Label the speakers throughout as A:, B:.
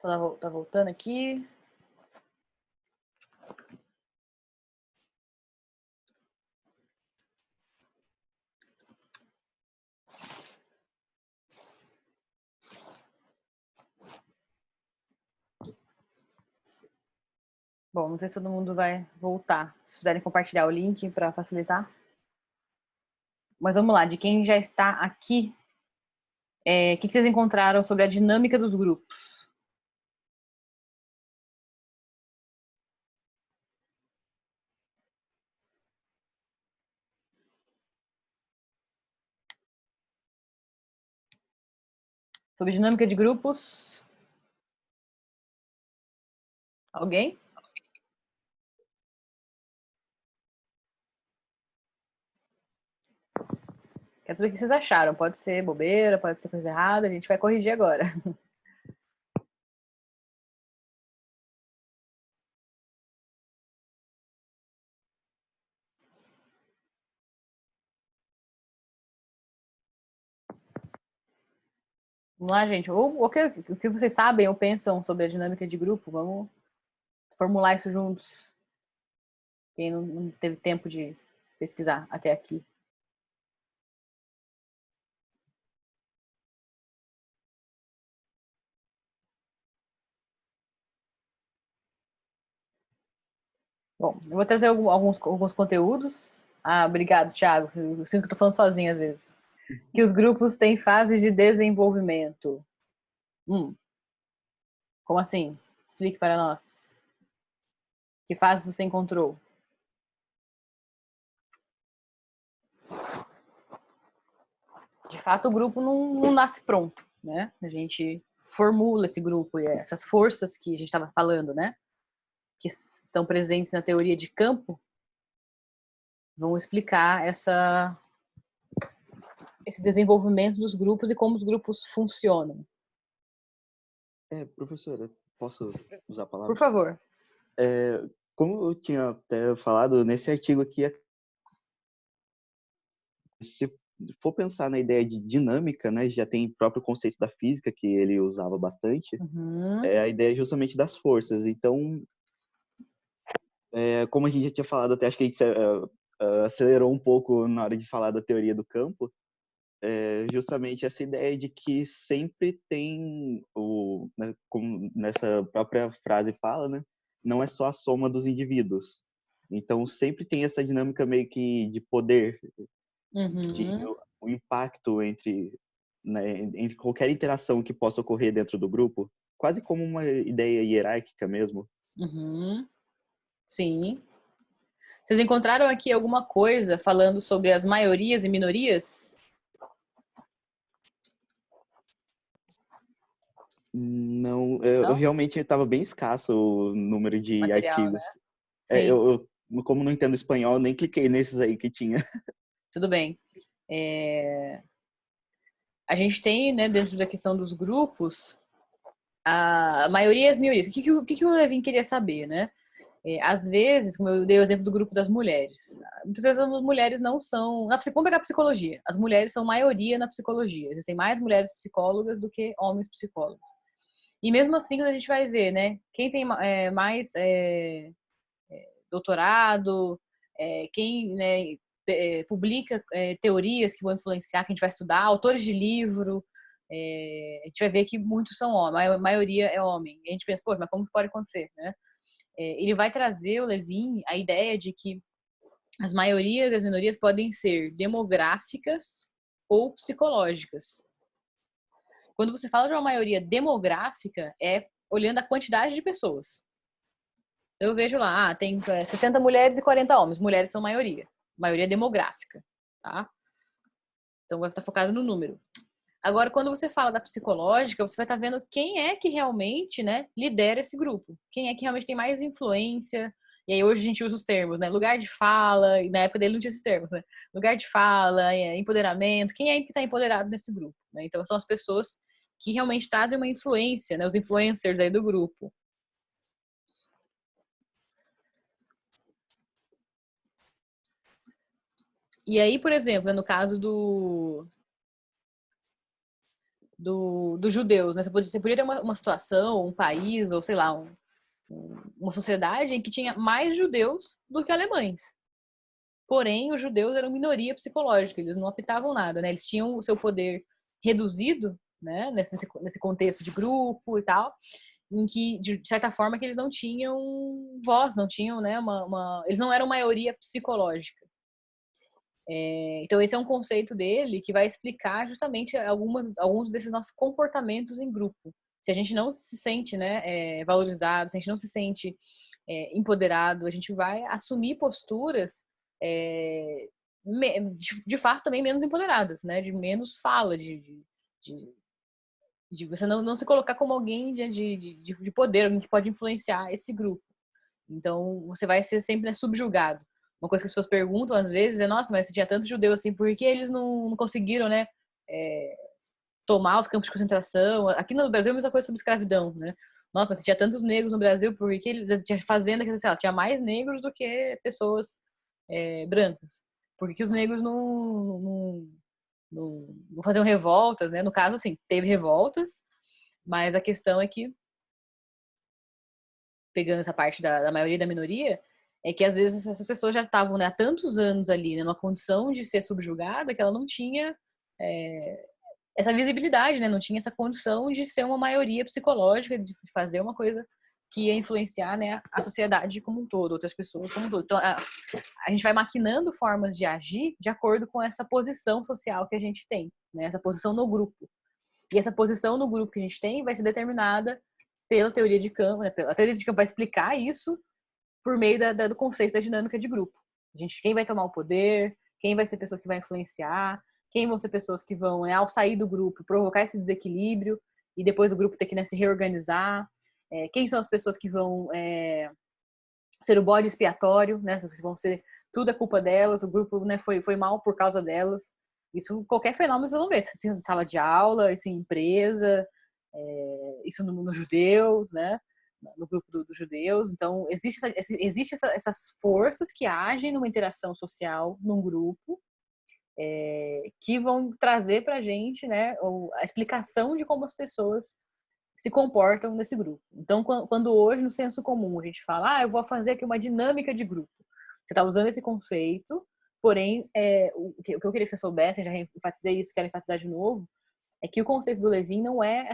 A: Só tá voltando aqui. Bom, não sei se todo mundo vai voltar. Se puderem compartilhar o link para facilitar. Mas vamos lá, de quem já está aqui, o que vocês encontraram sobre a dinâmica dos grupos? Sobre dinâmica de grupos? Alguém? Quero saber o que vocês acharam. Pode ser bobeira, pode ser coisa errada, a gente vai corrigir agora. Vamos lá, gente. O que vocês sabem ou pensam sobre a dinâmica de grupo? Vamos formular isso juntos. Quem não teve tempo de pesquisar até aqui. Bom, eu vou trazer alguns conteúdos. Ah, obrigado, Thiago. Eu sinto que estou falando sozinha às vezes. Que os grupos têm fases de desenvolvimento. Como assim? Explique para nós. Que fases você encontrou? De fato, o grupo não nasce pronto, né? A gente formula esse grupo e essas forças que a gente estava falando, né? Que estão presentes na teoria de campo, vão explicar esse desenvolvimento dos grupos e como os grupos funcionam.
B: Professora, posso usar a
A: Por
B: palavra?
A: favor.
B: Como eu tinha até falado, nesse artigo aqui, se for pensar na ideia de dinâmica, né, já tem o próprio conceito da física, que ele usava bastante,
A: Uhum.
B: a ideia justamente das forças. Então, como a gente já tinha falado, até acho que a gente acelerou um pouco na hora de falar da teoria do campo, justamente essa ideia de que sempre tem, né, como nessa própria frase fala, né, não é só a soma dos indivíduos. Então, sempre tem essa dinâmica meio que de poder, de
A: Uhum.
B: o impacto entre qualquer interação que possa ocorrer dentro do grupo, quase como uma ideia hierárquica mesmo.
A: Uhum. Sim. Vocês encontraram aqui alguma coisa falando sobre as maiorias e minorias?
B: Não, eu
A: Não?
B: realmente estava bem escasso o número de
A: Material, né?
B: artigos.
A: Sim.
B: Como não entendo espanhol, nem cliquei nesses aí que tinha.
A: Tudo bem. A gente tem, né, dentro da questão dos grupos, a maioria e as minorias. O que o Levin queria saber, né? Às vezes, como eu dei o exemplo do grupo das mulheres, muitas vezes as mulheres não são. Vamos pegar a psicologia. As mulheres são maioria na psicologia. Existem mais mulheres psicólogas do que homens psicólogos. E mesmo assim, quando a gente vai ver, né? Quem tem mais doutorado, quem, né, publica teorias que vão influenciar, que a gente vai estudar, autores de livro, a gente vai ver que muitos são homens, a maioria é homem. E a gente pensa, pô, mas como pode acontecer, né? Ele vai trazer, o Levin, a ideia de que as maiorias e as minorias podem ser demográficas ou psicológicas. Quando você fala de uma maioria demográfica, é olhando a quantidade de pessoas. Eu vejo lá, tem 60 mulheres e 40 homens. Mulheres são maioria. Maioria demográfica, tá? Então vai estar focado no número. Agora, quando você fala da psicológica, você vai estar vendo quem é que realmente, né, lidera esse grupo. Quem é que realmente tem mais influência. E aí hoje a gente usa os termos, né? Lugar de fala, e na época dele não tinha esses termos, né? Lugar de fala, empoderamento. Quem é que está empoderado nesse grupo, né? Então são as pessoas que realmente trazem uma influência, né? Os influencers aí do grupo. E aí, por exemplo, no caso dos judeus, né? Você podia ter uma situação, um país, ou sei lá, uma sociedade em que tinha mais judeus do que alemães. Porém, os judeus eram minoria psicológica, eles não apitavam nada, né? Eles tinham o seu poder reduzido, né? Nesse contexto de grupo e tal, em que, de certa forma, que eles não tinham voz, não tinham, né? Eles não eram maioria psicológica. Então, esse é um conceito dele que vai explicar justamente alguns desses nossos comportamentos em grupo. Se a gente não se sente, né, valorizado, se a gente não se sente empoderado, a gente vai assumir posturas de fato também menos empoderadas, né, de menos fala, de você não se colocar como alguém de poder, alguém que pode influenciar esse grupo. Então, você vai ser sempre, né, subjugado. Uma coisa que as pessoas perguntam às vezes é: nossa, mas se tinha tanto judeu assim, por que eles não conseguiram, né, é, tomar os campos de concentração? Aqui no Brasil é a mesma coisa sobre escravidão, né? Nossa, mas se tinha tantos negros no Brasil, por que eles tinha fazenda que, sei lá, tinha mais negros do que pessoas brancas? Por que os negros não faziam revoltas, né? No caso, assim, teve revoltas, mas a questão é que, pegando essa parte da maioria e da minoria, é que às vezes essas pessoas já estavam, né, há tantos anos ali, né, numa condição de ser subjugada, que ela não tinha essa visibilidade, né, não tinha essa condição de ser uma maioria psicológica, de fazer uma coisa que ia influenciar, né, a sociedade como um todo, outras pessoas como um todo. Então, a gente vai maquinando formas de agir de acordo com essa posição social que a gente tem, né, essa posição no grupo. E essa posição no grupo que a gente tem vai ser determinada pela teoria de campo, né? A teoria de campo vai explicar isso por meio do conceito da dinâmica de grupo. Quem vai tomar o poder, quem vai ser pessoas que vai influenciar, quem vão ser pessoas que vão, né, ao sair do grupo, provocar esse desequilíbrio e depois o grupo ter que, né, se reorganizar. Quem são as pessoas que vão ser o bode expiatório, né? As pessoas que vão ser tudo é culpa delas, o grupo, né, foi mal por causa delas. Isso, qualquer fenômeno vocês vão ver. Isso em sala de aula, isso em empresa, isso nos judeus, né? No grupo dos judeus. Então, existe essas forças que agem numa interação social, num grupo, que vão trazer pra gente, né, a explicação de como as pessoas se comportam nesse grupo. Então, quando hoje, no senso comum, a gente fala, eu vou fazer aqui uma dinâmica de grupo. Você está usando esse conceito, porém, o que eu queria que você soubesse, já enfatizei isso, quero enfatizar de novo, é que o conceito do Levin não é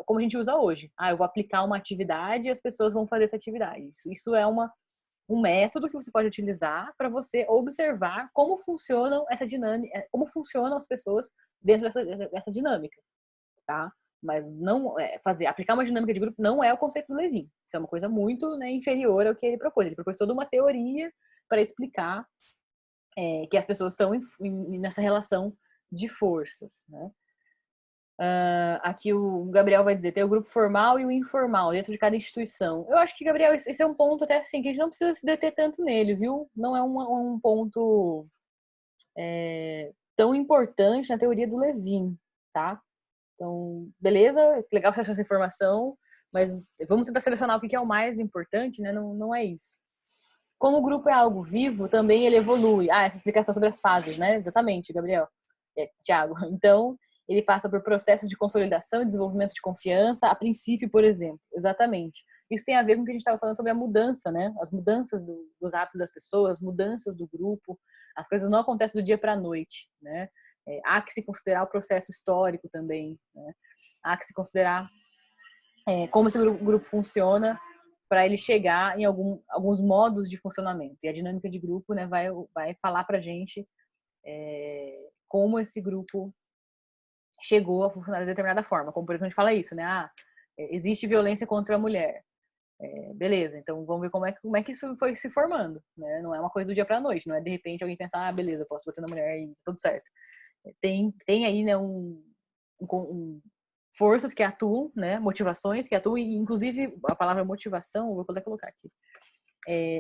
A: como a gente usa hoje. Eu vou aplicar uma atividade e as pessoas vão fazer essa atividade. Isso é um método que você pode utilizar para você observar como funcionam essa dinâmica, como funcionam as pessoas dentro dessa dinâmica, tá? Mas não aplicar uma dinâmica de grupo não é o conceito do Levin. Isso é uma coisa muito, né, inferior ao que ele propôs. Ele propôs toda uma teoria para explicar que as pessoas estão nessa relação de forças, né? Aqui o Gabriel vai dizer, tem o grupo formal e o informal dentro de cada instituição. Eu acho que, Gabriel, esse é um ponto até assim, que a gente não precisa se deter tanto nele, viu? Não é um ponto tão importante na teoria do Levin, tá? Então, beleza, legal que você achou essa informação, mas vamos tentar selecionar o que é o mais importante, né? Não é isso. Como o grupo é algo vivo, também ele evolui. Essa explicação sobre as fases, né? Exatamente, Gabriel. Tiago. Então, ele passa por processos de consolidação e desenvolvimento de confiança, a princípio, por exemplo. Exatamente. Isso tem a ver com o que a gente estava falando sobre a mudança, né? As mudanças dos hábitos das pessoas, as mudanças do grupo. As coisas não acontecem do dia para a noite, né? Há que se considerar o processo histórico também, né? Há que se considerar como esse grupo funciona para ele chegar em alguns modos de funcionamento. E a dinâmica de grupo, né, vai falar para a gente como esse grupo chegou a funcionar de determinada forma. Como, por exemplo, a gente fala isso, né? Existe violência contra a mulher. Beleza, então vamos ver como é que isso foi se formando, né? Não é uma coisa do dia para a noite, não é de repente alguém pensar, beleza, eu posso bater na mulher e tudo certo. Tem aí, né, forças que atuam, né, motivações que atuam, e inclusive a palavra motivação, vou poder colocar aqui.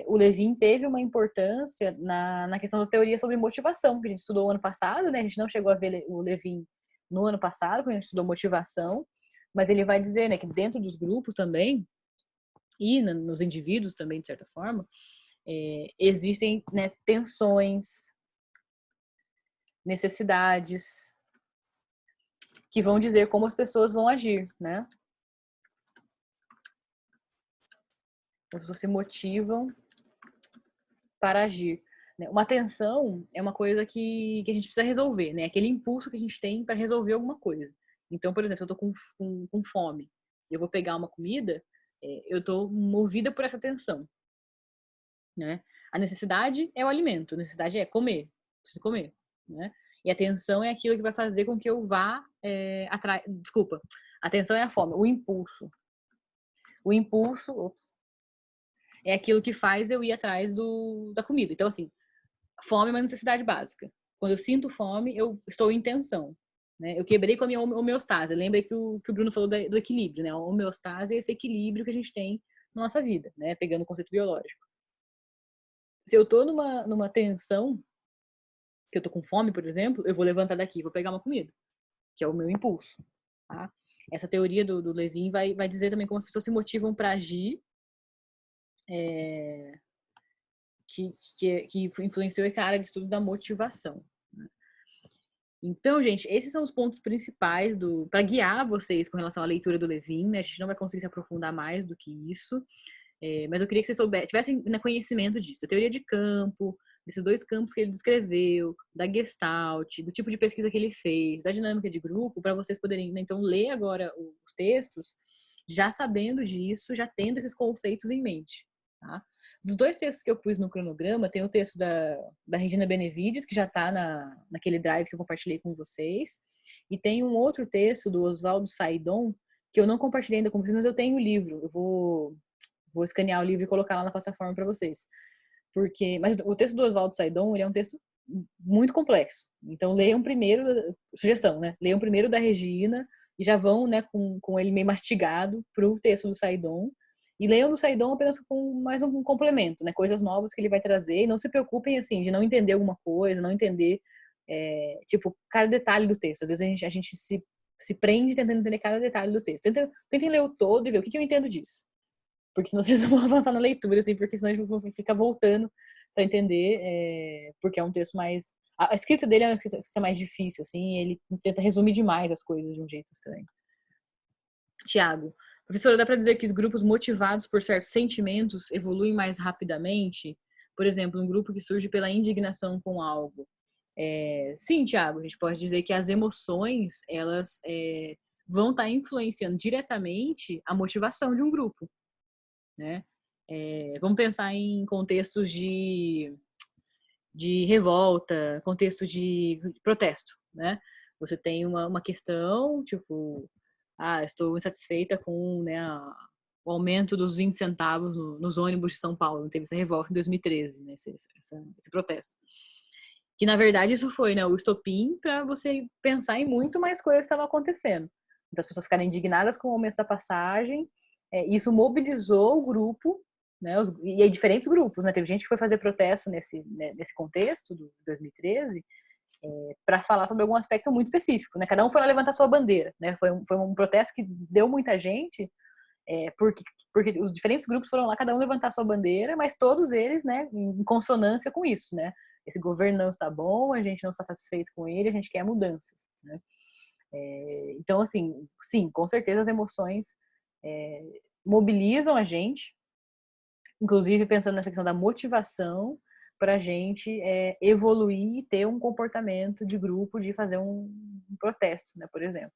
A: O Levin teve uma importância na questão das teorias sobre motivação, que a gente estudou ano passado, né? A gente não chegou a ver o Levin no ano passado, quando a gente estudou motivação, mas ele vai dizer, né, que dentro dos grupos também, e nos indivíduos também, de certa forma, existem, né, tensões, necessidades que vão dizer como as pessoas vão agir, né? As pessoas se motivam para agir. Uma tensão é uma coisa que a gente precisa resolver, né? Aquele impulso que a gente tem para resolver alguma coisa. Então, por exemplo, eu tô com fome, eu vou pegar uma comida, eu tô movida por essa tensão, né? A necessidade é o alimento, a necessidade é comer, preciso comer, né? E a tensão é aquilo que vai fazer com que eu vá atrás. Desculpa, a tensão é a fome, o impulso. O impulso, é aquilo que faz eu ir atrás da comida. Então, assim, fome é uma necessidade básica. Quando eu sinto fome, eu estou em tensão. Né? Eu quebrei com a minha homeostase. Lembra que o Bruno falou do equilíbrio, né? A homeostase é esse equilíbrio que a gente tem na nossa vida, né? Pegando o conceito biológico. Se eu tô numa tensão, que eu tô com fome, por exemplo, eu vou levantar daqui e vou pegar uma comida, que é o meu impulso. Tá? Essa teoria do Levin vai dizer também como as pessoas se motivam para agir, que influenciou essa área de estudos da motivação. Né? Então, gente, esses são os pontos principais para guiar vocês com relação à leitura do Levin. Né? A gente não vai conseguir se aprofundar mais do que isso, mas eu queria que vocês tivessem conhecimento disso, da teoria de campo, desses dois campos que ele descreveu, da Gestalt, do tipo de pesquisa que ele fez, da dinâmica de grupo, para vocês poderem, né, então, ler agora os textos, já sabendo disso, já tendo esses conceitos em mente. Tá? Dos dois textos que eu pus no cronograma, tem o texto da Regina Benevides, que já está naquele drive que eu compartilhei com vocês, e tem um outro texto do Oswaldo Saidon, que eu não compartilhei ainda com vocês, mas eu tenho o livro. Eu vou escanear o livro e colocar lá na plataforma para vocês. Mas o texto do Oswaldo Saidon, ele é um texto muito complexo. Então, leiam primeiro, sugestão, né? Leiam primeiro da Regina e já vão, né, com ele meio mastigado para o texto do Saidon. E leiam do Saidon apenas com mais um complemento, né? Coisas novas que ele vai trazer. E não se preocupem, assim, de não entender alguma coisa, não entender, tipo, cada detalhe do texto. Às vezes a gente se prende tentando entender cada detalhe do texto. Tentem ler o todo e ver o que eu entendo disso. Porque senão vocês não vão avançar na leitura, assim, porque senão a gente vai ficar voltando para entender, porque é um texto mais... A escrita dele é uma escrita mais difícil, assim, ele tenta resumir demais as coisas de um jeito estranho. Tiago, professora, dá para dizer que os grupos motivados por certos sentimentos evoluem mais rapidamente? Por exemplo, um grupo que surge pela indignação com algo. Sim, Tiago, a gente pode dizer que as emoções, elas vão estar influenciando diretamente a motivação de um grupo. Né? Vamos pensar em contextos de revolta, contexto de protesto, né? Você tem uma questão, tipo, estou insatisfeita com, né, o aumento dos 20 centavos nos ônibus de São Paulo. Teve essa revolta em 2013, né, esse protesto. Que, na verdade, isso foi, né, o estopim para você pensar em muito mais coisas que estavam acontecendo. Então, as pessoas ficaram indignadas com o aumento da passagem, isso mobilizou o grupo, né, e aí diferentes grupos, né, teve gente que foi fazer protesto nesse contexto do 2013 para falar sobre algum aspecto muito específico, né, cada um foi lá levantar sua bandeira, né, foi um protesto que deu muita gente, porque os diferentes grupos foram lá, cada um levantar sua bandeira, mas todos eles, né, em consonância com isso, né, esse governo não está bom, a gente não está satisfeito com ele, a gente quer mudanças, né. Então, assim, sim, com certeza as emoções mobilizam a gente, inclusive pensando nessa questão da motivação para a gente evoluir e ter um comportamento de grupo, de fazer um protesto, né, por exemplo.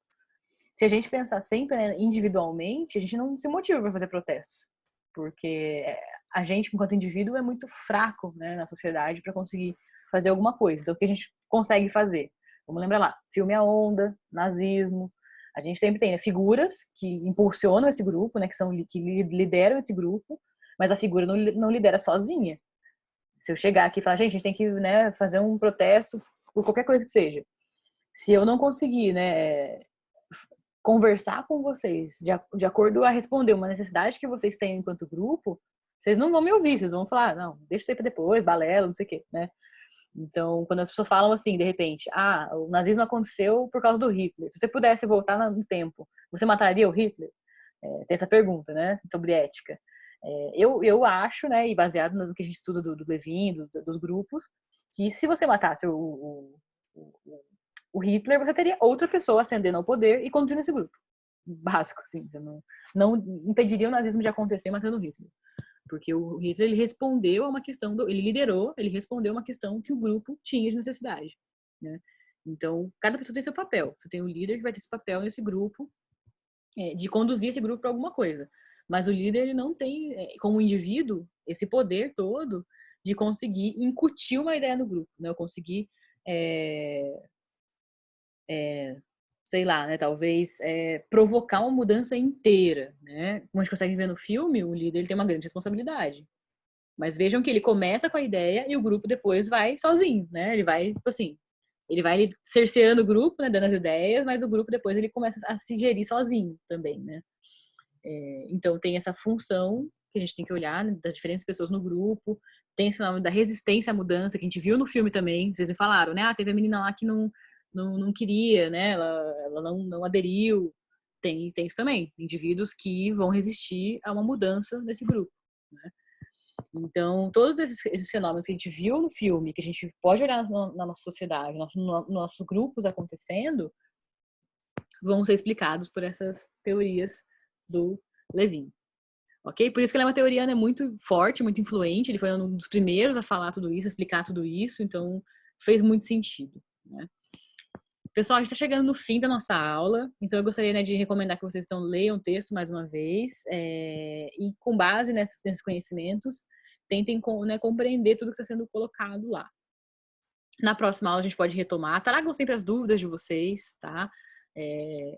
A: Se a gente pensar sempre, né, individualmente, a gente não se motiva para fazer protestos, porque a gente, enquanto indivíduo, é muito fraco, né, na sociedade para conseguir fazer alguma coisa. Então, o que a gente consegue fazer? Vamos lembrar lá, filme a onda, nazismo. A gente sempre tem, né, figuras que impulsionam esse grupo, né, que lideram esse grupo, mas a figura não lidera sozinha. Se eu chegar aqui e falar, gente, a gente tem que, né, fazer um protesto por qualquer coisa que seja. Se eu não conseguir, né, conversar com vocês de acordo a responder uma necessidade que vocês têm enquanto grupo, vocês não vão me ouvir, vocês vão falar, não, deixa isso aí pra depois, balela, não sei o quê, né? Então, quando as pessoas falam assim, de repente, o nazismo aconteceu por causa do Hitler. Se você pudesse voltar no tempo, você mataria o Hitler? Tem essa pergunta, né, sobre ética. Eu acho, né, e baseado no que a gente estuda do Levin, dos grupos, que se você matasse o O Hitler, você teria outra pessoa ascendendo ao poder e conduzindo esse grupo. Básico, assim. Você não impediria o nazismo de acontecer matando o Hitler. Porque o Hitler, ele respondeu a uma questão, ele liderou, ele respondeu a uma questão que o grupo tinha de necessidade, né? Então, cada pessoa tem seu papel. Você tem o líder que vai ter esse papel nesse grupo, de conduzir esse grupo para alguma coisa. Mas o líder, ele não tem, como indivíduo, esse poder todo de conseguir incutir uma ideia no grupo, né? Eu conseguir, sei lá, né? Talvez provocar uma mudança inteira, né? Como a gente consegue ver no filme, o líder, ele tem uma grande responsabilidade. Mas vejam que ele começa com a ideia e o grupo depois vai sozinho, né? Ele vai, tipo assim, ele vai cerceando o grupo, né? Dando as ideias, mas o grupo depois ele começa a se gerir sozinho também, né? Então tem essa função que a gente tem que olhar, né, das diferentes pessoas no grupo. Tem esse nome da resistência à mudança, que a gente viu no filme também. Vocês me falaram, né? Ah, teve a menina lá que não queria, né? Ela não aderiu. Tem isso também. Indivíduos que vão resistir a uma mudança nesse grupo, né? Então, todos esses fenômenos que a gente viu no filme, que a gente pode olhar na nossa sociedade, nos nossos grupos acontecendo, vão ser explicados por essas teorias do Levin. Ok? Por isso que ela é uma teoria, né, muito forte, muito influente. Ele foi um dos primeiros a falar tudo isso, explicar tudo isso, então fez muito sentido, né? Pessoal, a gente está chegando no fim da nossa aula, então eu gostaria, né, de recomendar que vocês então leiam o texto mais uma vez e com base nesses conhecimentos, tentem, né, compreender tudo que está sendo colocado lá. Na próxima aula a gente pode retomar. Tragam sempre as dúvidas de vocês, tá?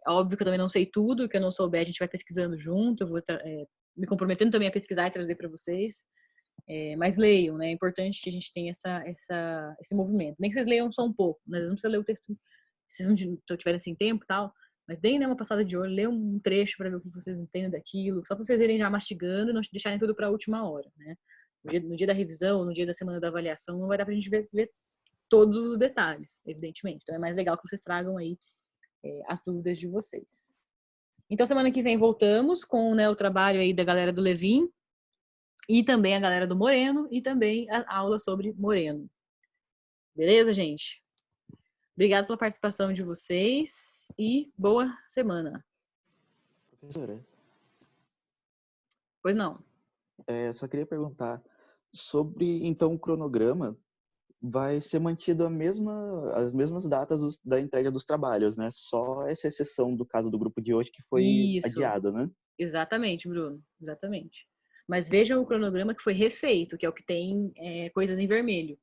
A: Óbvio que eu também não sei tudo, que eu não souber a gente vai pesquisando junto, eu vou me comprometendo também a pesquisar e trazer para vocês. Mas leiam, né? É importante que a gente tenha esse movimento. Nem que vocês leiam só um pouco, né? Vocês não precisam ler o texto se vocês não tiverem sem tempo e tal, mas deem, né, uma passada de olho, leiam um trecho para ver o que vocês entendem daquilo, só para vocês irem já mastigando e não deixarem tudo para a última hora, né? No dia da revisão, no dia da semana da avaliação, não vai dar para a gente ver todos os detalhes, evidentemente. Então é mais legal que vocês tragam aí as dúvidas de vocês. Então semana que vem voltamos com, né, o trabalho aí da galera do Levin e também a galera do Moreno e também a aula sobre Moreno. Beleza, gente? Obrigada pela participação de vocês e boa semana.
B: Professora,
A: Pois não.
B: só queria perguntar sobre, então, o cronograma vai ser mantido as mesmas datas da entrega dos trabalhos, né? Só essa exceção do caso do grupo de hoje que foi
A: Isso.
B: adiado, né?
A: Exatamente, Bruno. Exatamente. Mas vejam o cronograma que foi refeito, que é o que tem coisas em vermelho.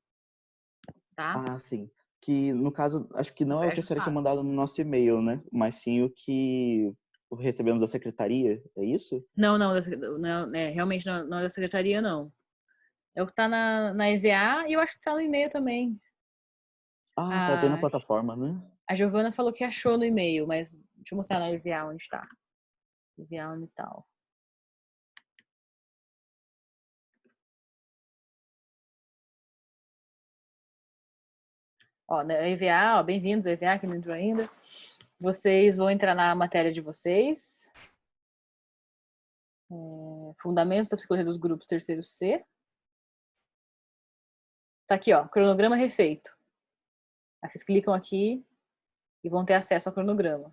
A: Tá?
B: Ah, sim. Que, no caso, acho que não é
A: Foi
B: o que a senhora tinha
A: ajustado.
B: mandado no nosso e-mail, né? Mas sim o que recebemos da secretaria, é isso?
A: Não, realmente não é da secretaria, não. É o que tá na EVA e eu acho que tá no e-mail também.
B: Ah, tá, tem na
A: A,
B: plataforma, né?
A: a Giovana falou que achou no e-mail, mas deixa eu mostrar na EVA onde tá. EVA onde tal. Ó, na EVA, ó, bem-vindos ao EVA, que não entrou ainda. Vocês vão entrar na matéria de vocês. Fundamentos da psicologia dos grupos terceiro C. Tá aqui, ó, cronograma refeito. Aí vocês clicam aqui e vão ter acesso ao cronograma.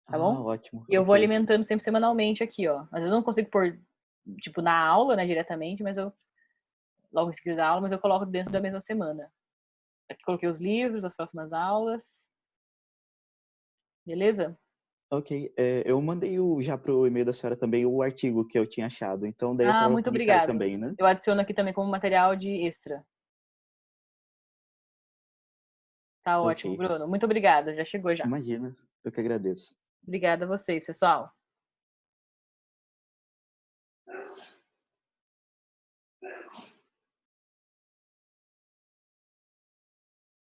A: Tá
B: Ah,
A: bom?
B: ótimo,
A: E eu vou
B: ok.
A: alimentando sempre semanalmente aqui, ó. Às vezes eu não consigo pôr, tipo, na aula, né, diretamente, mas eu, logo em seguida da aula, mas eu coloco dentro da mesma semana. Aqui coloquei os livros, as próximas aulas. Beleza?
B: Ok, eu mandei já pro e-mail da senhora também o artigo que eu tinha achado, então daí a
A: Ah,
B: senhora vai
A: muito
B: publicar aí
A: obrigado.
B: também, né?
A: Eu adiciono aqui também como material de extra. Tá
B: Ok,
A: ótimo, Bruno. Muito obrigada. Já chegou já.
B: imagina, eu que agradeço.
A: Obrigada a vocês, pessoal.